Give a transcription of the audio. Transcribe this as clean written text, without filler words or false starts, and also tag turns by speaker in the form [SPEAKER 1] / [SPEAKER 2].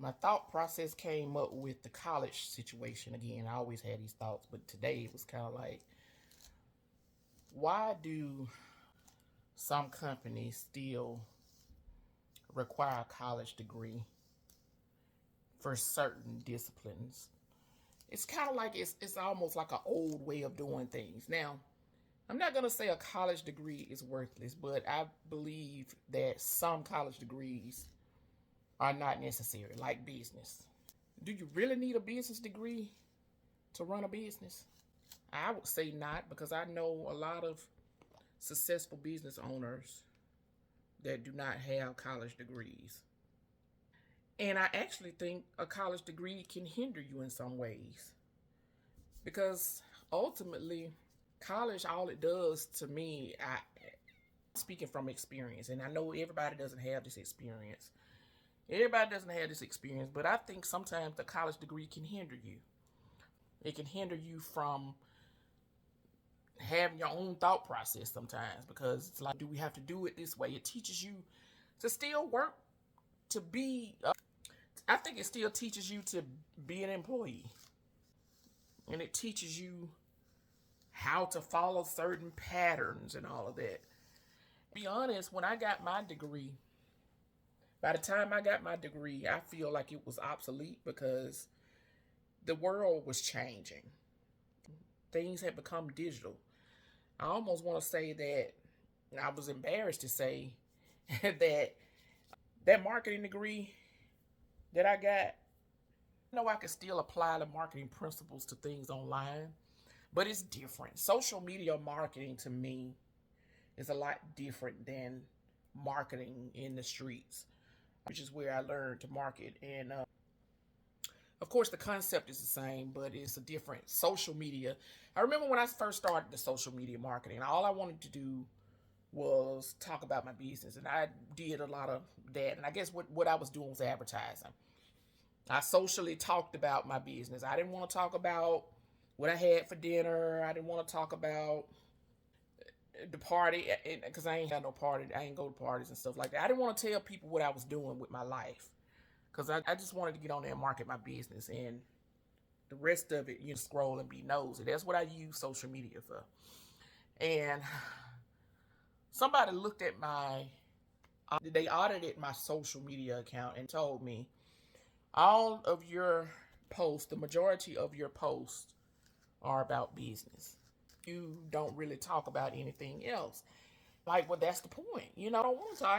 [SPEAKER 1] my thought process came up with the college situation again. I always had these thoughts, but today it was kind of like, why do some companies still require a college degree for certain disciplines? It's kind of like it's almost like an old way of doing things. Now, I'm not going to say a college degree is worthless, but I believe that some college degrees are not necessary, like business. Do you really need a business degree to run a business? I would say not, because I know a lot of successful business owners that do not have college degrees. And I actually think a college degree can hinder you in some ways, because ultimately, college, all it does to me, speaking from experience, and I know everybody doesn't have this experience. Everybody doesn't have this experience, but I think sometimes the college degree can hinder you. It can hinder you from having your own thought process sometimes, because it's like, do we have to do it this way? It teaches you to still work, to be, I think it still teaches you to be an employee. And it teaches you how to follow certain patterns and all of that. To be honest, when I got my degree, by the time I got my degree, I feel like it was obsolete, because the world was changing. Things had become digital. I almost want to say that I was embarrassed to say that marketing degree that I got, I know I could still apply the marketing principles to things online, but it's different. Social media marketing to me is a lot different than marketing in the streets, which is where I learned to market. And of course, the concept is the same, but it's a different social media. I remember when I first started the social media marketing, all I wanted to do was talk about my business, and I did a lot of that. And I guess what I was doing was advertising. I socially talked about my business. I didn't want to talk about what I had for dinner. I didn't want to talk about the party, because I ain't had no party. I ain't go to parties and stuff like that. I didn't want to tell people what I was doing with my life, because I just wanted to get on there and market my business, and the rest of it, you scroll and be nosy. That's what I use social media for. And somebody looked at they audited my social media account and told me, all of your posts, the majority of your posts are about business. You don't really talk about anything else. Like, well, that's the point. I don't want to talk.